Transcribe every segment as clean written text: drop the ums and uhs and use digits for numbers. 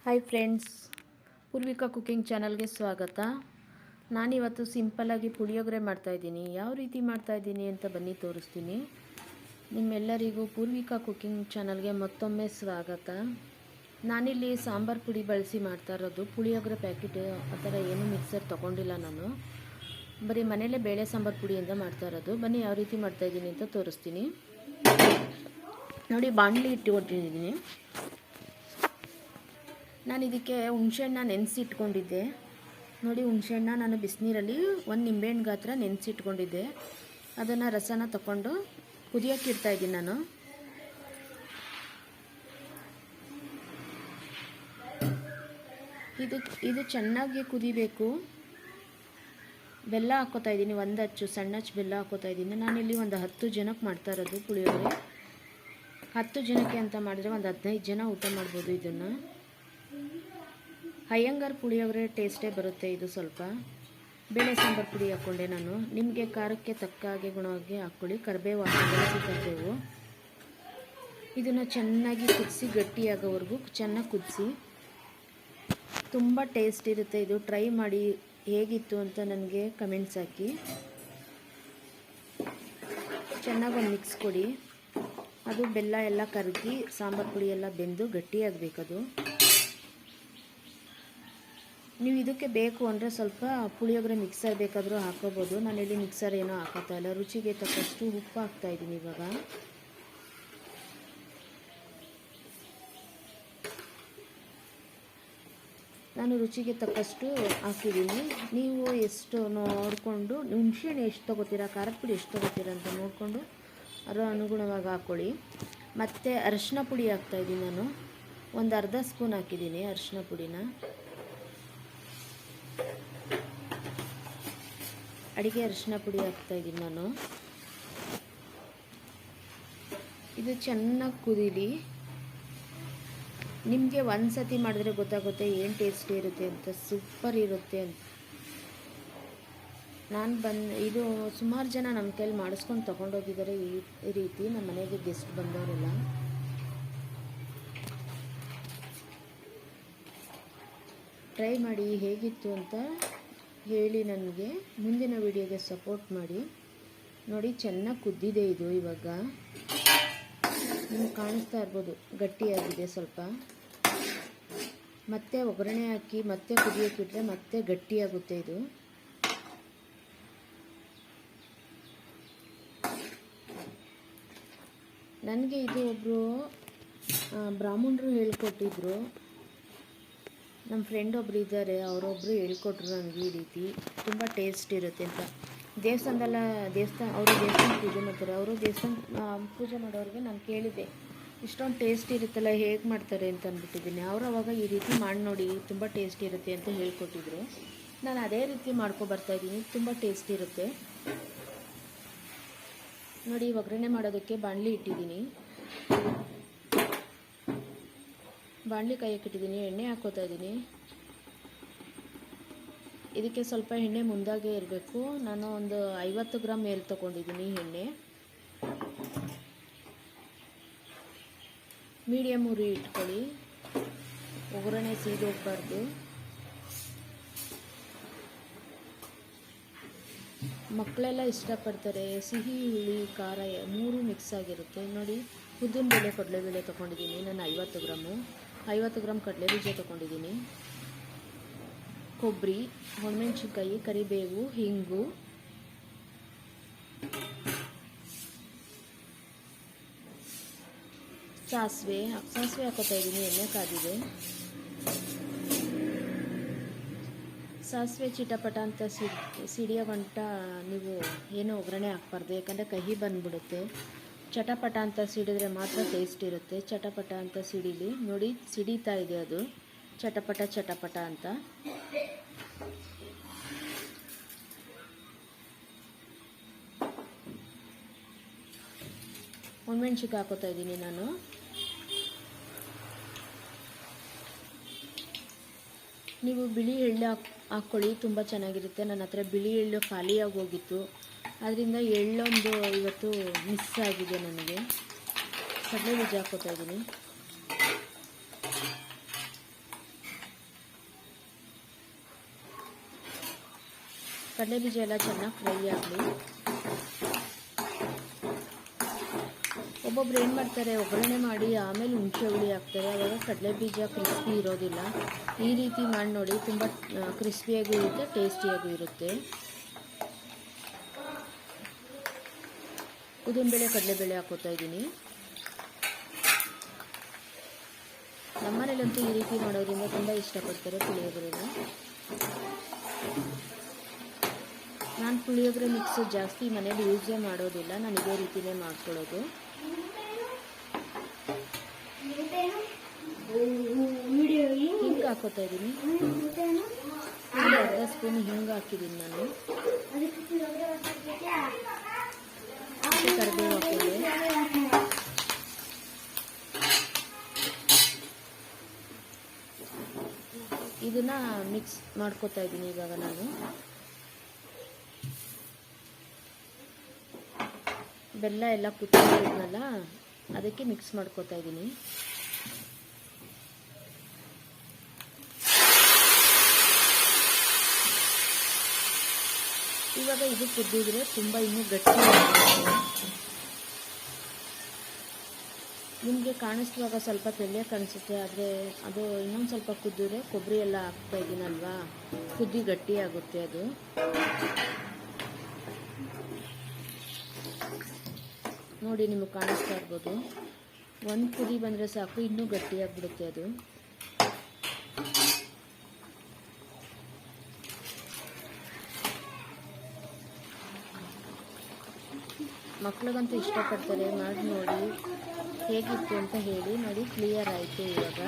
Hi friends, Poorvika cooking ಚಾನಲ್ಗೆ ಸ್ವಾಗತ. ನಾನಿವತ್ತು ಸಿಂಪಲ್ಲಾಗಿ ಪುಳಿಯೋಗರೆ ಮಾಡ್ತಾಯಿದ್ದೀನಿ. ಯಾವ ರೀತಿ ಮಾಡ್ತಾಯಿದ್ದೀನಿ ಅಂತ ಬನ್ನಿ ತೋರಿಸ್ತೀನಿ. ನಿಮ್ಮೆಲ್ಲರಿಗೂ ಪೂರ್ವಿಕಾ ಕುಕಿಂಗ್ ಚಾನಲ್ಗೆ ಮತ್ತೊಮ್ಮೆ ಸ್ವಾಗತ. ನಾನಿಲ್ಲಿ ಸಾಂಬಾರು ಪುಡಿ ಬಳಸಿ ಮಾಡ್ತಾ ಇರೋದು. ಪುಳಿಯೋಗರೆ ಪ್ಯಾಕೆಟ್ ಆ ಥರ ಏನೂ ಮಿಕ್ಸರ್ ತೊಗೊಂಡಿಲ್ಲ ನಾನು. ಬರೀ ಮನೇಲೇ ಬೇಳೆ ಸಾಂಬಾರು ಪುಡಿಯಿಂದ ಮಾಡ್ತಾ ಇರೋದು. ಬನ್ನಿ ಯಾವ ರೀತಿ ಮಾಡ್ತಾಯಿದ್ದೀನಿ ಅಂತ ತೋರಿಸ್ತೀನಿ. ನೋಡಿ, ಬಾಣಲಿ ಇಟ್ಕೊಂಡಿದ್ದೀನಿ. ನಾನು ಇದಕ್ಕೆ ಹುಣಸೆಹಣ್ಣ ನೆನೆಸಿಟ್ಕೊಂಡಿದ್ದೆ. ನೋಡಿ, ಹುಣಸೆಹಣ್ಣ ನಾನು ಬಿಸಿನೀರಲ್ಲಿ ಒಂದು ನಿಂಬೆಹಣ್ಣು ಗಾತ್ರ ನೆನೆಸಿಟ್ಕೊಂಡಿದ್ದೆ. ಅದನ್ನು ರಸನ ತಗೊಂಡು ಕುದಿಯೋಕ್ಕೆ ಇಡ್ತಾಯಿದ್ದೀನಿ ನಾನು. ಇದು ಚೆನ್ನಾಗಿ ಕುದಿಬೇಕು. ಬೆಲ್ಲ ಹಾಕ್ಕೋತಾ ಇದ್ದೀನಿ, ಒಂದು ಅಚ್ಚು ಸಣ್ಣ ಅಚ್ಚು ಬೆಲ್ಲ ಹಾಕ್ಕೋತಾ ಇದ್ದೀನಿ. ನಾನಿಲ್ಲಿ ಒಂದು 10 ಜನಕ್ಕೆ ಮಾಡ್ತಾ ಇರೋದು ಪುಳಿಯೋಗರೆ. 10 ಜನಕ್ಕೆ ಅಂತ ಮಾಡಿದ್ರೆ ಒಂದು 15 ಜನ ಊಟ ಮಾಡ್ಬೋದು ಇದನ್ನು. ಅಯ್ಯಂಗಾರ್ ಪುಳಿಯೋಗರೆ ಟೇಸ್ಟೇ ಬರುತ್ತೆ. ಇದು ಸ್ವಲ್ಪ ಬೇಳೆ ಸಾಂಬಾರು ಪುಡಿ ಹಾಕ್ಕೊಂಡೆ ನಾನು. ನಿಮಗೆ ಖಾರಕ್ಕೆ ತಕ್ಕ ಹಾಗೆ ಗುಣವಾಗಿ ಹಾಕ್ಕೊಳ್ಳಿ. ಕರಿಬೇವು ಹಾಕಿ ಕರಿಬೇವು. ಇದನ್ನು ಚೆನ್ನಾಗಿ ಕುದಿಸಿ ಗಟ್ಟಿಯಾಗೋವರೆಗೂ ಚೆನ್ನಾಗಿ ಕುದಿಸಿ. ತುಂಬ ಟೇಸ್ಟ್ ಇರುತ್ತೆ ಇದು. ಟ್ರೈ ಮಾಡಿ, ಹೇಗಿತ್ತು ಅಂತ ನನಗೆ ಕಮೆಂಟ್ಸ್ ಹಾಕಿ. ಚೆನ್ನಾಗಿ ಒಂದು ಮಿಕ್ಸ್ ಕೊಡಿ. ಅದು ಬೆಲ್ಲ ಎಲ್ಲ ಕರಗಿ ಸಾಂಬಾರು ಪುಡಿ ಎಲ್ಲ ಬೆಂದು ಗಟ್ಟಿಯಾಗಬೇಕದು. ನೀವು ಇದಕ್ಕೆ ಬೇಕು ಅಂದರೆ ಸ್ವಲ್ಪ ಪುಳಿಯೋಗರೆ ಮಿಕ್ಸರ್ ಬೇಕಾದರೂ ಹಾಕೋಬೋದು. ನಾನಿಲ್ಲಿ ಮಿಕ್ಸರ್ ಏನೋ ಹಾಕೋತಾ ಇಲ್ಲ. ರುಚಿಗೆ ತಕ್ಕಷ್ಟು ಉಪ್ಪು ಹಾಕ್ತಾಯಿದ್ದೀನಿ. ಇವಾಗ ನಾನು ರುಚಿಗೆ ತಕ್ಕಷ್ಟು ಹಾಕಿದ್ದೀನಿ. ನೀವು ಎಷ್ಟು ನೋಡಿಕೊಂಡು, ಹುಣಸೆಹಣ್ಣು ಎಷ್ಟು ತೊಗೋತೀರಾ, ಖಾರದ ಪುಡಿ ಎಷ್ಟು ತೊಗೋತೀರಾ ಅಂತ ನೋಡಿಕೊಂಡು ಅದರ ಅನುಗುಣವಾಗಿ ಹಾಕ್ಕೊಳ್ಳಿ. ಮತ್ತು ಅರಿಶಿನ ಪುಡಿ ಹಾಕ್ತಾಯಿದ್ದೀನಿ ನಾನು. ಒಂದು ಅರ್ಧ ಸ್ಪೂನ್ ಹಾಕಿದ್ದೀನಿ ಅರಿಶಿನ ಪುಡಿನ. ಅಡಿಗೆ ಅರಿಶಿನ ಪುಡಿ ಹಾಕ್ತಾಯಿದ್ದೀನಿ ನಾನು. ಇದು ಚೆನ್ನಾಗಿ ಕುದೀಲಿ. ನಿಮಗೆ ಒಂದು ಸತಿ ಮಾಡಿದ್ರೆ ಗೊತ್ತಾಗುತ್ತೆ ಏನು ಟೇಸ್ಟ್ ಇರುತ್ತೆ ಅಂತ. ಸೂಪರ್ ಇರುತ್ತೆ ಅಂತ. ಇದು ಸುಮಾರು ಜನ ನಮ್ಮ ಕೈಲಿ ಮಾಡಿಸ್ಕೊಂಡು ತೊಗೊಂಡೋಗಿದ್ದಾರೆ. ಈ ರೀತಿ ನಮ್ಮ ಮನೆಗೆ ಗೆಸ್ಟ್ ಬಂದವರೆಲ್ಲ. ಟ್ರೈ ಮಾಡಿ, ಹೇಗಿತ್ತು ಅಂತ ಹೇಳಿ ನನಗೆ. ಮುಂದಿನ ವಿಡಿಯೋಗೆ ಸಪೋರ್ಟ್ ಮಾಡಿ. ನೋಡಿ, ಚೆನ್ನಾಗಿ ಕುದ್ದಿದೆ ಇದು. ಇವಾಗ ನಿಮ್ಗೆ ಕಾಣಿಸ್ತಾ ಇರ್ಬೋದು, ಗಟ್ಟಿಯಾಗಿದೆ ಸ್ವಲ್ಪ. ಮತ್ತೆ ಒಗ್ಗರಣೆ ಹಾಕಿ ಮತ್ತೆ ಕುದಿಯೋಕ್ಕಿಟ್ರೆ ಮತ್ತೆ ಗಟ್ಟಿಯಾಗುತ್ತೆ ಇದು. ನನಗೆ ಇದು ಒಬ್ಬರು ಬ್ರಾಹ್ಮಣರು ಹೇಳ್ಕೊಟ್ಟಿದ್ರು. ನಮ್ಮ ಫ್ರೆಂಡ್ ಒಬ್ಬರು ಇದ್ದಾರೆ, ಅವರೊಬ್ಬರು ಹೇಳ್ಕೊಟ್ರು ನನಗೆ. ಈ ರೀತಿ ತುಂಬ ಟೇಸ್ಟ್ ಇರುತ್ತೆ ಅಂತ. ಅವರು ದೇವಸ್ಥಾನ ಪೂಜೆ ಮಾಡ್ತಾರೆ. ಅವರು ದೇವಸ್ಥಾನ ಪೂಜೆ ಮಾಡೋರಿಗೆ ನಾನು ಕೇಳಿದ್ದೆ, ಇಷ್ಟೊಂದು ಟೇಸ್ಟ್ ಇರುತ್ತಲ್ಲ, ಹೇಗೆ ಮಾಡ್ತಾರೆ ಅಂತ ಅಂದ್ಬಿಟ್ಟಿದ್ದೀನಿ. ಅವರು ಅವಾಗ ಈ ರೀತಿ ಮಾಡಿ ನೋಡಿ, ತುಂಬ ಟೇಸ್ಟ್ ಇರುತ್ತೆ ಅಂತ ಹೇಳ್ಕೊಟ್ಟಿದ್ರು. ನಾನು ಅದೇ ರೀತಿ ಮಾಡ್ಕೊಬರ್ತಾಯಿದ್ದೀನಿ. ತುಂಬ ಟೇಸ್ಟ್ ಇರುತ್ತೆ. ನೋಡಿ, ಒಗ್ಗರಣೆ ಮಾಡೋದಕ್ಕೆ ಬಾಣಲಿ ಇಟ್ಟಿದ್ದೀನಿ. ಬಾಣಲಿ ಕಾಯಕ್ಕೆ ಇಟ್ಟಿದ್ದೀನಿ. ಎಣ್ಣೆ ಹಾಕ್ಕೋತಾ ಇದ್ದೀನಿ. ಇದಕ್ಕೆ ಸ್ವಲ್ಪ ಎಣ್ಣೆ ಮುಂದಾಗೆ ಇರಬೇಕು. ನಾನು ಒಂದು 50 ಗ್ರಾಮ್ ಮೇಲೆ ತೊಗೊಂಡಿದ್ದೀನಿ ಎಣ್ಣೆ. ಮೀಡಿಯಮ್ ಉರಿ ಇಟ್ಕೊಳ್ಳಿ. ಒಗ್ಗರಣೆ ಸೀದೋಗಬಾರ್ದು. ಮಕ್ಕಳೆಲ್ಲ ಇಷ್ಟಪಡ್ತಾರೆ. ಸಿಹಿ, ಹುಳಿ, ಖಾರ 3 ಮಿಕ್ಸ್ ಆಗಿರುತ್ತೆ. ನೋಡಿ, ಉದ್ದಿನ ಬೇಳೆ, ಕಡಲೆಬೇಳೆ ತೊಗೊಂಡಿದ್ದೀನಿ ನಾನು 50 ಗ್ರಾಮ್ ಕಡಲೆ ಬೀಜ ತೊಗೊಂಡಿದ್ದೀನಿ. ಕೊಬ್ಬರಿ, ಒಣಮೆಣಸಿನ್ಕಾಯಿ, ಕರಿಬೇವು, ಹಿಂಗು, ಸಾಸಿವೆ ಹಾಕೋತಾ ಇದ್ದೀನಿ. ಎಣ್ಣೆ ಕಾದಿದೆ. ಸಾಸಿವೆ ಚಿಟಪಟ ಅಂತ ಸಿಡಿಯೋ ಗಂಟ ನೀವು ಏನೂ ಒಗ್ಗರಣೆ ಹಾಕ್ಬಾರ್ದು, ಯಾಕಂದರೆ ಕಹಿ ಬಂದುಬಿಡುತ್ತೆ. ಚಟಪಟ ಅಂತ ಸಿಡಿದ್ರೆ ಮಾತ್ರ ಟೇಸ್ಟ್ ಇರುತ್ತೆ. ಚಟಪಟ ಅಂತ ಸಿಡಿಲಿ. ನೋಡಿ, ಸಿಡಿತಾ ಇದೆ ಅದು, ಚಟಪಟ ಚಟಪಟ ಅಂತ. ಒಣಮೆಣ್ಸಿನ್ಕಾಯಿ ಹಾಕೋತಾ ಇದ್ದೀನಿ ನಾನು. ನೀವು ಬಿಳಿ ಎಳ್ಳು ಹಾಕ್ಕೊಳ್ಳಿ, ತುಂಬ ಚೆನ್ನಾಗಿರುತ್ತೆ. ನನ್ನ ಹತ್ರ ಬಿಳಿ ಎಳ್ಳು ಖಾಲಿಯಾಗಿ ಹೋಗಿತ್ತು, ಅದರಿಂದ ಎಳ್ಳೊಂದು ಇವತ್ತು ಮಿಸ್ ಆಗಿದೆ ನನಗೆ. ಕಡಲೆ ಬೀಜ ಹಾಕ್ಕೋತಾ ಇದ್ದೀನಿ. ಕಡಲೆ ಬೀಜ ಎಲ್ಲ ಚೆನ್ನಾಗಿ ಫ್ರೈ ಆಗಲಿ. ಒಬ್ಬೊಬ್ರು ಏನು ಮಾಡ್ತಾರೆ, ಒಗ್ಗರಣೆ ಮಾಡಿ ಆಮೇಲೆ ಹುಣಸೆ ಹುಳಿ ಹಾಕ್ತಾರೆ, ಆವಾಗ ಕಡಲೆ ಬೀಜ ಕ್ರಿಸ್ಪಿ ಇರೋದಿಲ್ಲ. ಈ ರೀತಿ ಮಾಡಿ ನೋಡಿ, ತುಂಬ ಕ್ರಿಸ್ಪಿಯಾಗೂ ಇರುತ್ತೆ, ಟೇಸ್ಟಿಯಾಗೂ ಇರುತ್ತೆ. ಉದ್ದಿನಬೇಳೆ ಕಡಲೆಬೇಳೆ ಹಾಕೋತಾ ಇದ್ದೀನಿ. ನಮ್ಮನೇಲಂತೂ ಈ ರೀತಿ ಮಾಡೋದ್ರಿಂದ ತುಂಬ ಇಷ್ಟಪಡ್ತಾರೆ ಪುಳಿಯೋಗರೆನ. ನಾನು ಪುಳಿಯೋಗರೆ ಮಿಕ್ಸ್ ಜಾಸ್ತಿ ಮನೇಲಿ ಯೂಸೇ ಮಾಡೋದಿಲ್ಲ, ನಾನು ಇದೇ ರೀತಿಯೇ ಮಾಡ್ಕೊಳ್ಳೋದು. ಹಿಂಗೆ ಹಾಕೋತಾ ಇದ್ದೀನಿ, ಅರ್ಧ ಸ್ಪೂನ್ ಹಿಂಗೆ ಹಾಕಿದ್ದೀನಿ ನಾನು. ಕರಿಬೇವು ಹಾಕಿದೆ. ಇದನ್ನ ಮಿಕ್ಸ್ ಮಾಡ್ಕೋತಾ ಇದ್ದೀನಿ ಇವಾಗ ನಾನು. ಬೆಲ್ಲ ಎಲ್ಲ ಕುಚ್ಚಿದ್ನಲ್ಲ, ಅದಕ್ಕೆ ಮಿಕ್ಸ್ ಮಾಡ್ಕೋತಾ ಇದ್ದೀನಿ. ಇವಾಗ ಇದು ಕುದ್ದಿದ್ರೆ ತುಂಬ ಇನ್ನೂ ಗಟ್ಟಿ. ನಿಮಗೆ ಕಾಣಿಸುವಾಗ ಸ್ವಲ್ಪ ತೆಳ್ಳಗೆ ಕಾಣಿಸುತ್ತೆ, ಆದರೆ ಅದು ಇನ್ನೊಂದು ಸ್ವಲ್ಪ ಕುದ್ದಿದ್ರೆ, ಕೊಬ್ಬರಿ ಎಲ್ಲ ಹಾಕ್ತಾ ಇದ್ದೀನಲ್ವಾ, ಕುದ್ದಿ ಗಟ್ಟಿ ಆಗುತ್ತೆ ಅದು. ನೋಡಿ, ನಿಮಗೆ ಕಾಣಿಸ್ತಾ ಇರ್ಬೋದು, ಒಂದು ಕುದಿ ಬಂದರೆ ಸಾಕು, ಇನ್ನೂ ಗಟ್ಟಿಯಾಗಿಬಿಡುತ್ತೆ ಅದು. ಮಕ್ಳಿಗಂತೂ ಇಷ್ಟಪಡ್ತಾರೆ. ಮಾಡಿ ನೋಡಿ ಹೇಗಿತ್ತು ಅಂತ ಹೇಳಿ. ನೋಡಿ, ಕ್ಲಿಯರ್ ಆಯಿತು ಇವಾಗ.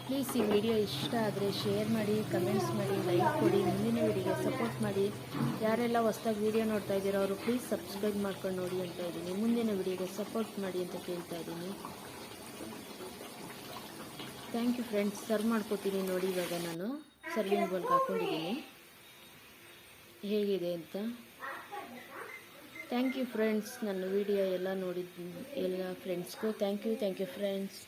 ಪ್ಲೀಸ್ ಈ ವಿಡಿಯೋ ಇಷ್ಟ ಆದರೆ ಶೇರ್ ಮಾಡಿ, ಕಮೆಂಟ್ಸ್ ಮಾಡಿ, ಲೈಕ್ ಕೊಡಿ, ಮುಂದಿನ ವಿಡಿಯೋಗೆ ಸಪೋರ್ಟ್ ಮಾಡಿ. ಯಾರೆಲ್ಲ ಹೊಸ್ದಾಗಿ ವಿಡಿಯೋ ನೋಡ್ತಾ ಇದ್ದೀರೋ ಅವರು ಪ್ಲೀಸ್ ಸಬ್ಸ್ಕ್ರೈಬ್ ಮಾಡ್ಕೊಂಡು ನೋಡಿ ಅಂತ ಇದ್ದೀನಿ. ಮುಂದಿನ ವಿಡಿಯೋಗೆ ಸಪೋರ್ಟ್ ಮಾಡಿ ಅಂತ ಕೇಳ್ತಾ ಇದ್ದೀನಿ. Thank you friends. ಸರ್ವ್ ಮಾಡ್ಕೋತೀನಿ ನೋಡಿ. ಇವಾಗ ನಾನು ಸರ್ವಿಂಗ್ ಬೌಲ್ಗೆ ಹಾಕ್ಕೊಂಡಿದ್ದೀನಿ, ಹೇಗಿದೆ ಅಂತ. Thank you friends. ನನ್ನ ವಿಡಿಯೋ ಎಲ್ಲ ನೋಡಿದ ಎಲ್ಲ ಫ್ರೆಂಡ್ಸ್ಗೂ ಥ್ಯಾಂಕ್ ಯು ಫ್ರೆಂಡ್ಸ್.